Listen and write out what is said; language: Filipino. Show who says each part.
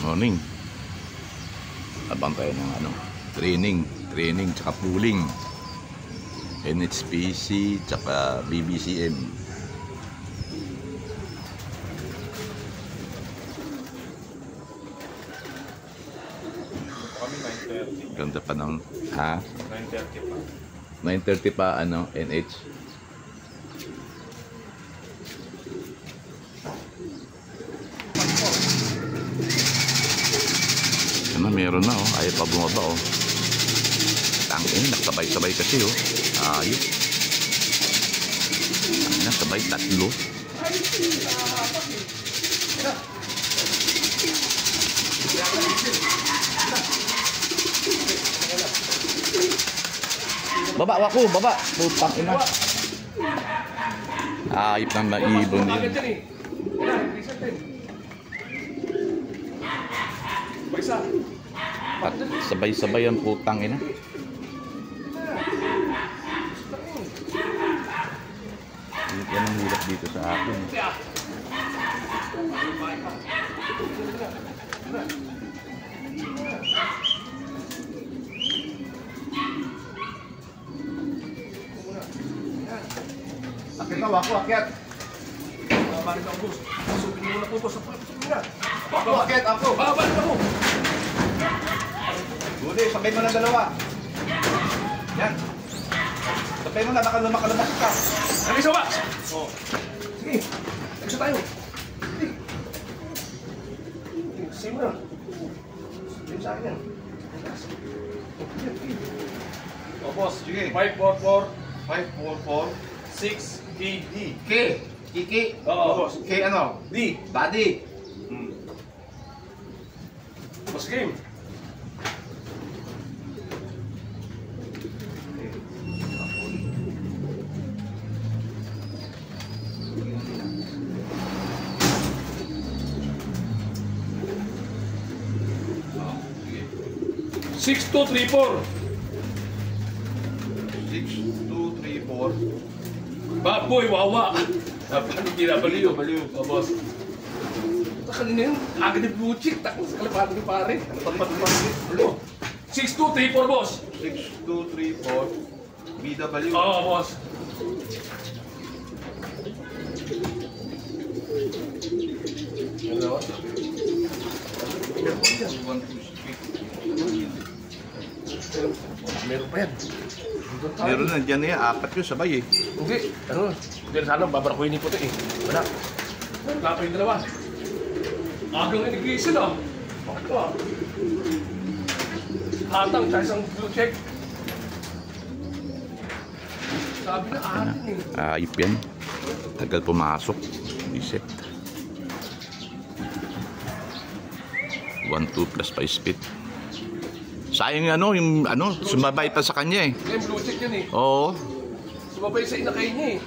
Speaker 1: Morning. Abang tayo ng ano, training tsaka pooling. NHPC tsaka BBCM. Ganda pa ng 9:30 pa. 9:30 pa ano, NH. Ano, meron na oh, ayaw pa bumaba oh. Tangin, nagsabay-sabay kasi oh. Ayos. Tangin na, sabay tatlo. Baba, wako, baba. Putang ina. Ayop nang naibon din. At sabay-sabay ang putang ina. Yan ang hirap dito sa akin.
Speaker 2: Akit na, wako, akit. Babalik ako, boss. Pasupin mo na po, boss. Wako, akit, ako. Babalik ako. Gudi, sabay mo na dalawa. Yan. Sabay mo na, baka lumakalabas ka. Ano isa ba? Oo. Sige, nagsa tayo. Sige. Sige mo na. Sige sa akin yan. O, boss, sige. 544. 6 KD. K. Kiki. Oo, boss. K ano? D. Body. Boss game. Six, 2, 3, 4. 6, 2, 3, 4. Baboy, wawa. Paano ginabaliw? Baliw. O, boss. Kanina yun, agad yung blue chick. Takot sa kalapado ni pare. Ano? 6, 2, 3, 4, boss. 6, 2, 3, 4. BW. Oo, boss. Ano? Meron pa yan.
Speaker 1: Meron na, dyan na yan, 4 yun sabay eh.
Speaker 2: Hindi, ano, hindi na sana, babarakuin ni puti eh. Wala. Wala pa yung dalawa. Agang inigration ah. Bakit ah? Hatang, tsaka isang blue check. Sabi na atin eh.
Speaker 1: Ayop yan. Tagal pumasok. Reset. 1, 2 plus 5 speed. Sayang yung ano, sumabay pa sa kanya eh.
Speaker 2: Yung blue check yun eh.
Speaker 1: Oo.
Speaker 2: Sumabay sa inakay niya eh.